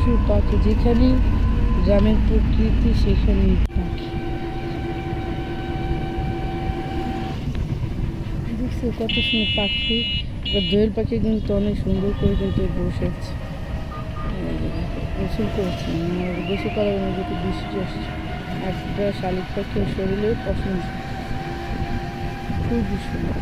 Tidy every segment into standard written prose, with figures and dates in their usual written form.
প্রচুর পাখি, যেখানেই গ্রামের প্রকৃতি সেখানেই পাখি। দেখছো কত সুন্দর পাখি। দোয়েল পাখি কিন্তু অনেক সুন্দর করে কিন্তু বসে আছে। গোসল করেছে, গোসল করার মধ্যে একটু বৃষ্টি আসছে। একটা শালিক পাখির শরীরে পছন্দ, খুবই সুন্দর।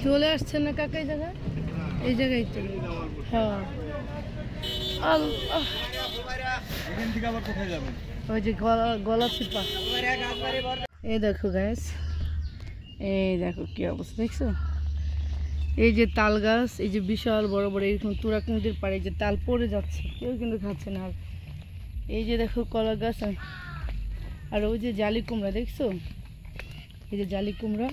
চলে আসছে না কাকা এই জায়গায়? এই জায়গায় তো। হ্যাঁ ওই যে গলা চিপা। এই দেখো গাছ, এই দেখো কি অবস্থা দেখছো। এই যে তাল গাছ, এই যে বিশাল বড় বড় এরকম তুরাগ নদীর পাড়ে যে তাল পড়ে যাচ্ছে, কেউ কিন্তু খাচ্ছে না। আর এই যে দেখো কলা গাছ, আর ওই যে জালি কুমড়া দেখছো, এই যে জালি কুমড়া।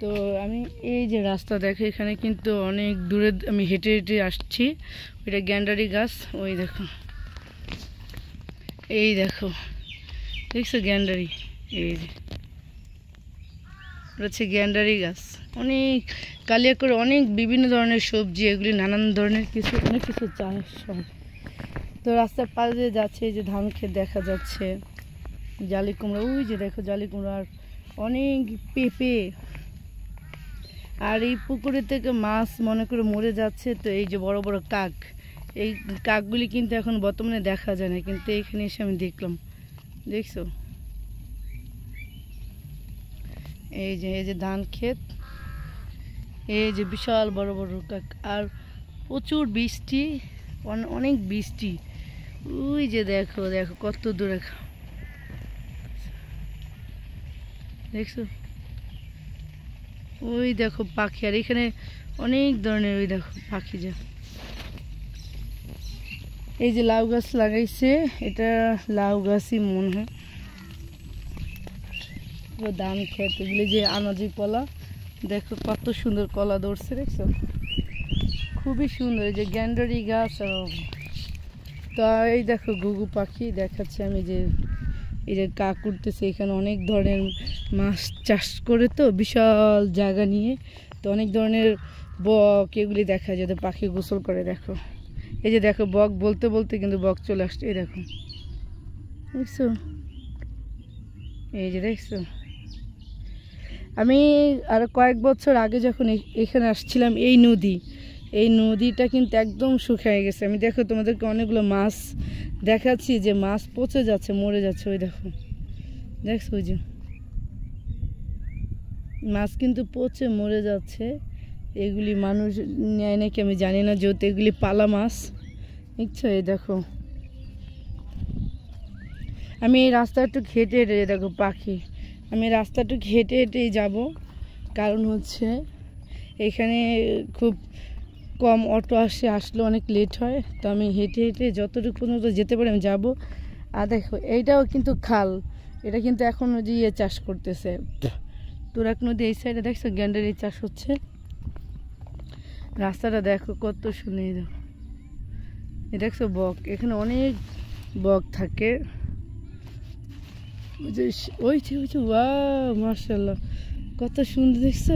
তো আমি এই যে রাস্তা দেখো, এখানে কিন্তু অনেক দূরে আমি হেঁটে হেঁটে আসছি। ওইটা গ্যান্ডারি গাছ, ওই দেখো, এই দেখো দেখছো গ্যান্ডারি, এই যে হচ্ছে গ্যান্ডারি গাছ। অনেক কালিয়া করে অনেক বিভিন্ন ধরনের সবজি, এগুলি নানান ধরনের কিছু অনেক কিছু চাষ হয়। তো রাস্তার পাশ দিয়ে যাচ্ছে, এই যে ধান ক্ষেত দেখা যাচ্ছে, জালি কুমড়া, ওই যে দেখো জালি কুমড়া, আর অনেক পেঁপে। আর এই পুকুরে থেকে মাছ মনে করে মরে যাচ্ছে। তো এই যে বড় বড় কাক, এই কাকগুলি কিন্তু এখন বর্তমানে দেখা যায় না, কিন্তু এখানে এসে আমি দেখলাম, দেখছো এই যে ধান ক্ষেত, এই যে বিশাল বড় বড় কাক, আর প্রচুর বৃষ্টি, অনেক বৃষ্টি। ওই যে দেখো দেখো কত দূরে দেখছো, ওই দেখো পাখি। আর এখানে অনেক ধরনের ওই দেখো পাখি। যা এই যে লাউ গাছ লাগাইছে, এটা লাউ গাছই মনে হয়। ধান ক্ষেত, এগুলি যে আনাজি কলা, দেখো কত সুন্দর কলা ধরছে দেখছো, খুবই সুন্দর। এই যে গ্যান্ডারি গাছ। তো এই দেখো ঘুঘু পাখি দেখাচ্ছে আমি, যে এই যে কাক উঠতেছে। এখানে অনেক ধরনের মাছ চাষ করে, তো বিশাল জায়গা নিয়ে, তো অনেক ধরনের বক এগুলি দেখা যায়, তো পাখি গোসল করে। দেখো এই যে দেখো বক, বলতে বলতে কিন্তু বক চলে আসছে, এই দেখো দেখছো, এই যে দেখছো। আমি আরো কয়েক বছর আগে যখন এখানে আসছিলাম, এই নদীটা কিন্তু একদম শুকিয়ে গেছে। আমি দেখো তোমাদেরকে অনেকগুলো মাছ দেখাচ্ছি, যে মাছ পচে যাচ্ছে, মরে যাচ্ছে, ওই দেখো দেখছো, ওই যে মাছ কিন্তু পচে মরে যাচ্ছে। এগুলি মানুষ নেয় নাকি আমি জানি না, যেহেতু এগুলি পালা মাছ, দেখছো। এই দেখো আমি এই রাস্তাটা হেঁটে হেঁটে, দেখো পাখি, আমি রাস্তাটা হেঁটে হেঁটেই যাব, কারণ হচ্ছে এখানে খুব কম অটো আসলে অনেক লেট হয়। তো আমি হেঁটে হেঁটে যতটুকু পর্যন্ত যেতে পারি আমি যাবো। আর দেখো এইটাও কিন্তু খাল, এটা কিন্তু এখন ওই যে চাষ করতেছে, তুরাগ নদী এই সাইডে দেখছো গ্যান্ডারি চাষ হচ্ছে। রাস্তাটা দেখো কত সুন্দর, দেখো এই দেখছো বক, এখানে অনেক বক থাকে। ওই যে ওয়াও মাশাআল্লাহ, কত সুন্দর দেখছো।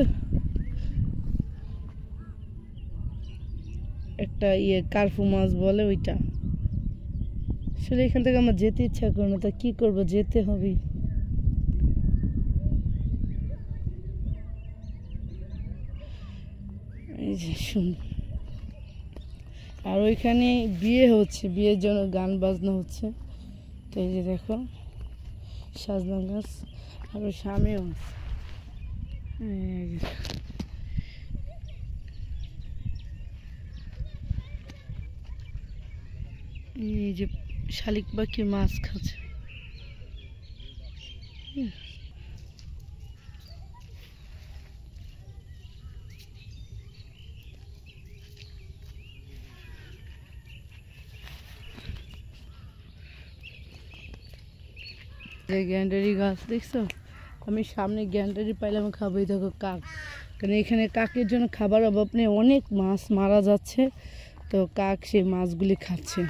একটা কার্পু মাছ বলে ওইটা। আসলে এখান থেকে আমার যেতে ইচ্ছা করে না, তা কি করবো, যেতে হবে। এই যে সুন্দর। আর ওইখানে বিয়ে হচ্ছে, বিয়ের জন্য গান বাজনা হচ্ছে। তো এই যে দেখো সাজনা গাছ, আর ওই সামনেও এই যে শালিক পাখি মাছ খাচ্ছে। গ্যান্ডারি গাছ দেখছো, আমি সামনে গ্যান্ডারি পাইলাম খাবোই। দেখো কাক, কারণ এখানে কাকের জন্য খাবার অভাব নেই, অনেক মাছ মারা যাচ্ছে, তো কাক সেই মাছগুলি খাচ্ছে।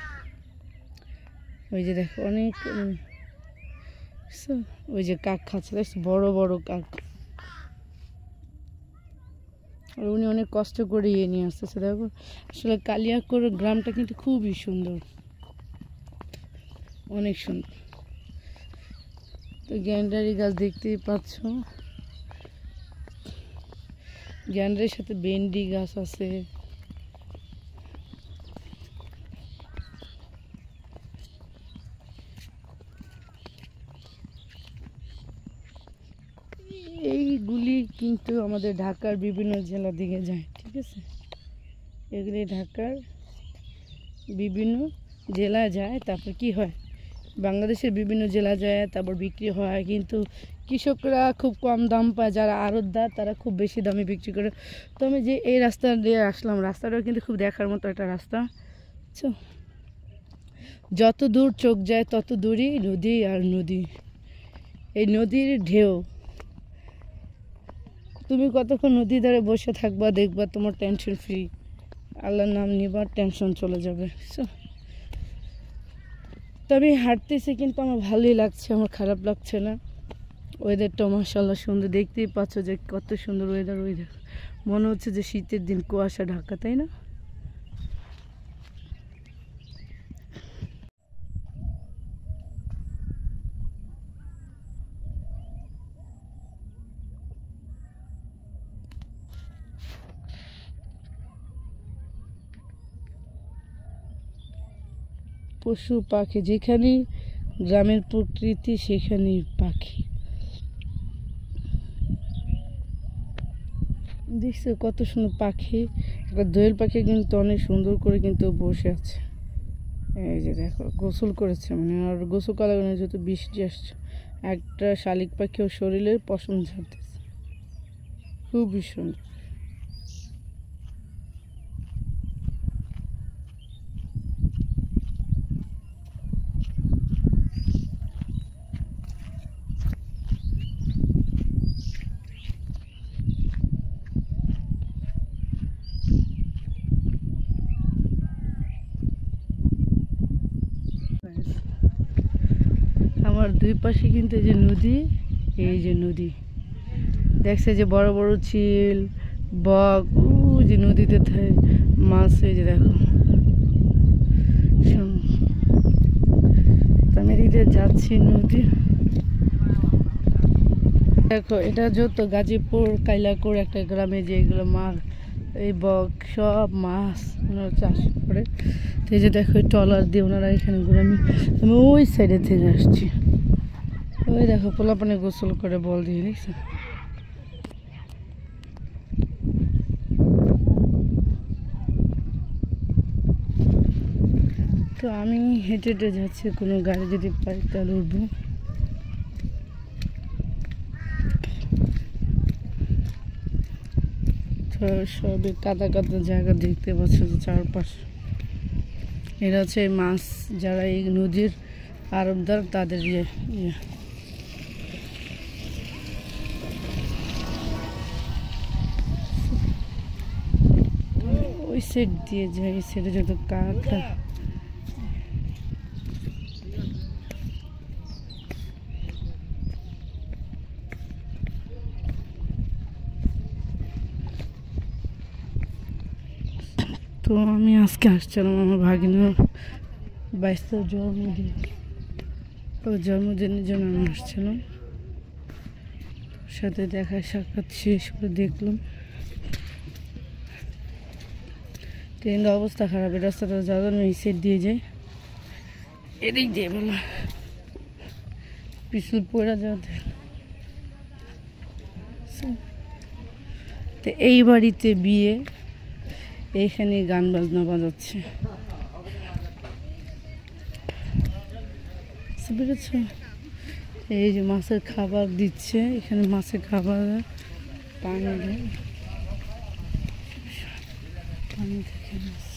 ওই যে দেখো অনেক, ওই যে কাক খাচ্ছে দেখছো, বড় বড় কাক। আর উনি অনেক কষ্ট করে নিয়ে আসতেছে। দেখো আসলে কালিয়াকৈর গ্রামটা কিন্তু খুবই সুন্দর, অনেক সুন্দর। তো গ্যান্ডারি গাছ দেখতেই পাচ্ছ, গ্যান্ডারির সাথে ভেন্ডি গাছ আছে। এইগুলি কিন্তু আমাদের ঢাকার বিভিন্ন জেলা দিকে যায়, ঠিক আছে। এগুলি ঢাকার বিভিন্ন জেলায় যায়, তারপর কি হয় বাংলাদেশের বিভিন্ন জেলা যায়, তারপর বিক্রি হয়। কিন্তু কৃষকরা খুব কম দাম পায়, যারা আড়তদার তারা খুব বেশি দামে বিক্রি করে। তো আমি যে এই রাস্তা দিয়ে আসলাম, রাস্তাটাও কিন্তু খুব দেখার মতো একটা রাস্তা, বুঝছো। যত দূর চোখ যায় তত দূরই নদী আর নদী, এই নদীর ঢেউ। তুমি কতক্ষণ নদীর ধারে বসে থাকবা, দেখবা তোমার টেনশন ফ্রি, আল্লাহর নাম নিবা, টেনশন চলে যাবে। তো আমি হাঁটতেছি কিন্তু আমার ভালোই লাগছে, আমার খারাপ লাগছে না। ওয়েদারটা মাশাআল্লাহ সুন্দর, দেখতেই পাচ্ছ যে কত সুন্দর ওয়েদার। মনে হচ্ছে যে শীতের দিন, কুয়াশা ঢাকা, তাই না? পশু পাখি, যেখানে গ্রামের প্রকৃতি সেখানেই পাখি। দেখছো কত সুন্দর পাখি, একটা দোয়েল পাখি কিন্তু অনেক সুন্দর করে কিন্তু বসে আছে। এই যে দেখো গোসল করেছে, মানে আর গোসল করার কারণে যেহেতু বৃষ্টি আসছে, একটা শালিক পাখি ওর শরীরের পশম ঝাড়তেছে, খুবই সুন্দর। আমার দুই পাশে কিন্তু এই যে নদী, এই যে নদী দেখছে যে বড় বড় চিল, বক, যে নদীতে থাকে মাছ, এই যে দেখো। আমি এদিকে যাচ্ছি নদী, দেখো এটা যত গাজীপুর কাইলাকুর একটা গ্রামে যে এগুলো মাছ, এই বক সব মাছ ওনারা চাষ করে। তো এই যে দেখো ট্রলার দিয়ে ওনারা এখানে ঘুরে, আমি ওই সাইডে থেকে আসছি। ওই দেখো পোলাপানে গোসল করে বল দিয়ে, দেখছো। তো আমি হেঁটে হেঁটে যাচ্ছি, কোনো গাড়ি যদি পাই তাহলে উঠবো। সবই কাদা কাদা জায়গা দেখতে পাচ্ছ চারপাশে। এরা হচ্ছে মাছ, যারা এই নদীর আড়তদার তাদের ওই সাইড দিয়ে যায়, এই সাইডে যত কাদা। তো আমি আজকে আসছিলাম আমার ভাগিনার 22 জন্মদিন, ও জন্মদিনের জন্য আমি আসছিলাম। সাথে দেখা সাক্ষাৎ শেষ করে দেখলাম ট্রেনের অবস্থা খারাপ, এই রাস্তাটা যাওয়ার জন্য এই সাইড দিয়ে যায়, এদিক দিয়ে বলো পিছল পড়া যাওয়াতে। তো এই বাড়িতে বিয়ে, এইখানে গান বাজনা বাজাচ্ছে, বুঝেছ। এই যে মাছের খাবার দিচ্ছে, এখানে মাছের খাবার, পানি দেয়, পানি থেকে মাছ।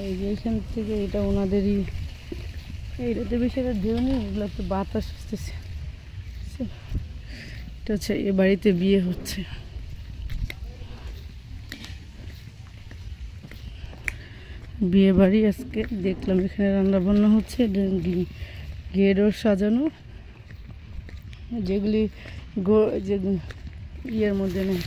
এই যে এখান থেকে এটা ওনাদেরই, এইটাতে বেশি একটা ঢেউ নেই, এগুলো একটু বাতাস আসতেছে। এটা হচ্ছে এ বাড়িতে বিয়ে হচ্ছে। বিয়ে বাড়ি আজকে দেখলাম, এখানে রান্না বান্না হচ্ছে, গেটও সাজানো, যেগুলি যে ইয়ের মধ্যে নেই,